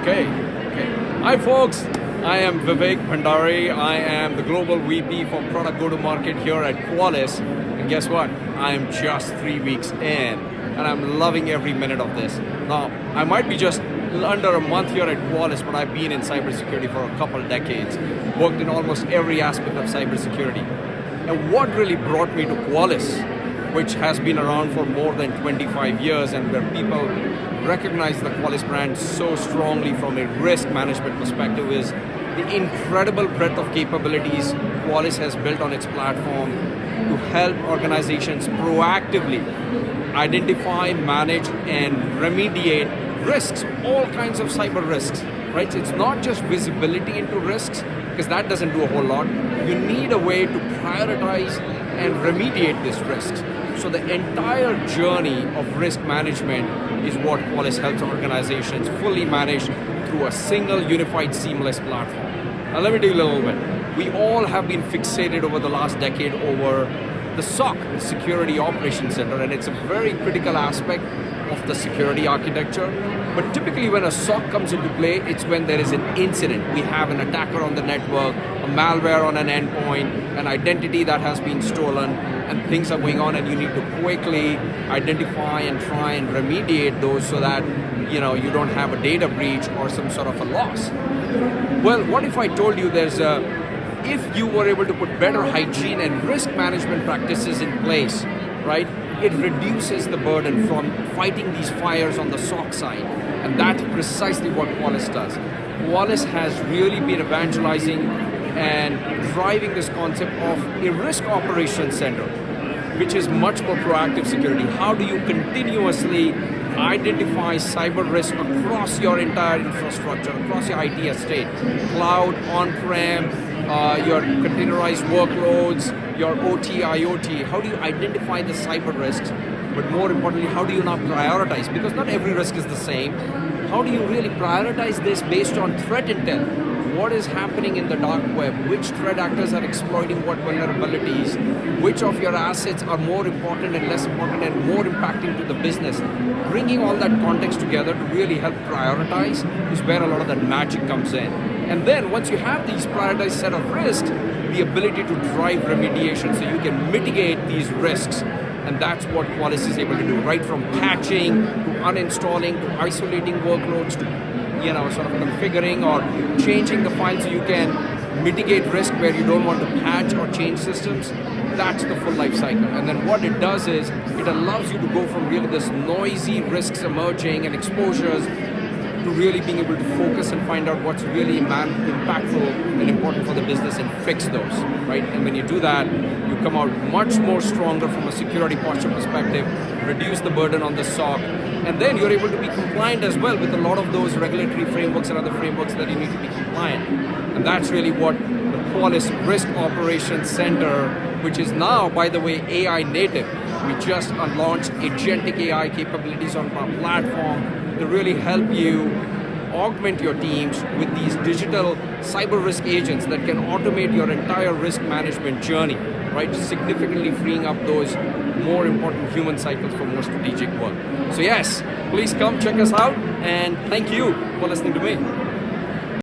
Okay. Hi folks, I am Vivek Bhandari. I am the Global VP for Product Go-to-Market here at Qualys. And guess what? I am just 3 weeks in and I'm loving every minute of this. Now, I might be just under a month here at Qualys, but I've been in cybersecurity for a couple decades, worked in almost every aspect of cybersecurity. And what really brought me to Qualys, which has been around for more than 25 years and where people recognize the Qualys brand so strongly from a risk management perspective, is the incredible breadth of capabilities Qualys has built on its platform to help organizations proactively identify, manage, and remediate risks, all kinds of cyber risks, right? It's not just visibility into risks, because that doesn't do a whole lot. You need a way to prioritize and remediate these risks. So the entire journey of risk management is what Qualys helps organizations fully manage through a single, unified, seamless platform. Now let me tell you a little bit. We all have been fixated over the last decade over the SOC, the Security Operations Center, and it's a very critical aspect of the security architecture. But typically when a SOC comes into play, it's when there is an incident. We have an attacker on the network, a malware on an endpoint, an identity that has been stolen, and things are going on, and you need to quickly identify and try and remediate those so that you don't have a data breach or some sort of a loss. Well, what if I told you if you were able to put better hygiene and risk management practices in place, right? It reduces the burden from fighting these fires on the SOC side. And that's precisely what Qualys does. Qualys has really been evangelizing and driving this concept of a risk operations center, which is much more proactive security. How do you continuously identify cyber risk across your entire infrastructure, across your IT estate, cloud, on-prem, your containerized workloads, your OT, IoT? How do you identify the cyber risks? But more importantly, how do you now prioritize? Because not every risk is the same. How do you really prioritize this based on threat intel? What is happening in the dark web? Which threat actors are exploiting what vulnerabilities? Which of your assets are more important and less important and more impacting to the business? Bringing all that context together to really help prioritize is where a lot of that magic comes in. And then once you have these prioritized set of risks, the ability to drive remediation so you can mitigate these risks. And that's what Qualys is able to do, right from patching to uninstalling to isolating workloads to sort of configuring or changing the files so you can mitigate risk where you don't want to patch or change systems. That's the full life cycle. And then what it does is it allows you to go from really this noisy risks emerging and exposures to really being able to focus and find out what's really impactful and important for the business and fix those, right? And when you do that, you come out much more stronger from a security posture perspective, reduce the burden on the SOC, and then you're able to be compliant as well with a lot of those regulatory frameworks and other frameworks that you need to be compliant. And that's really what the Qualys Risk Operations Center, which is now, by the way, AI native. We just launched agentic AI capabilities on our platform to really help you augment your teams with these digital cyber risk agents that can automate your entire risk management journey, right? Significantly freeing up those more important human cycles for more strategic work. So yes, please come check us out, and thank you for listening to me.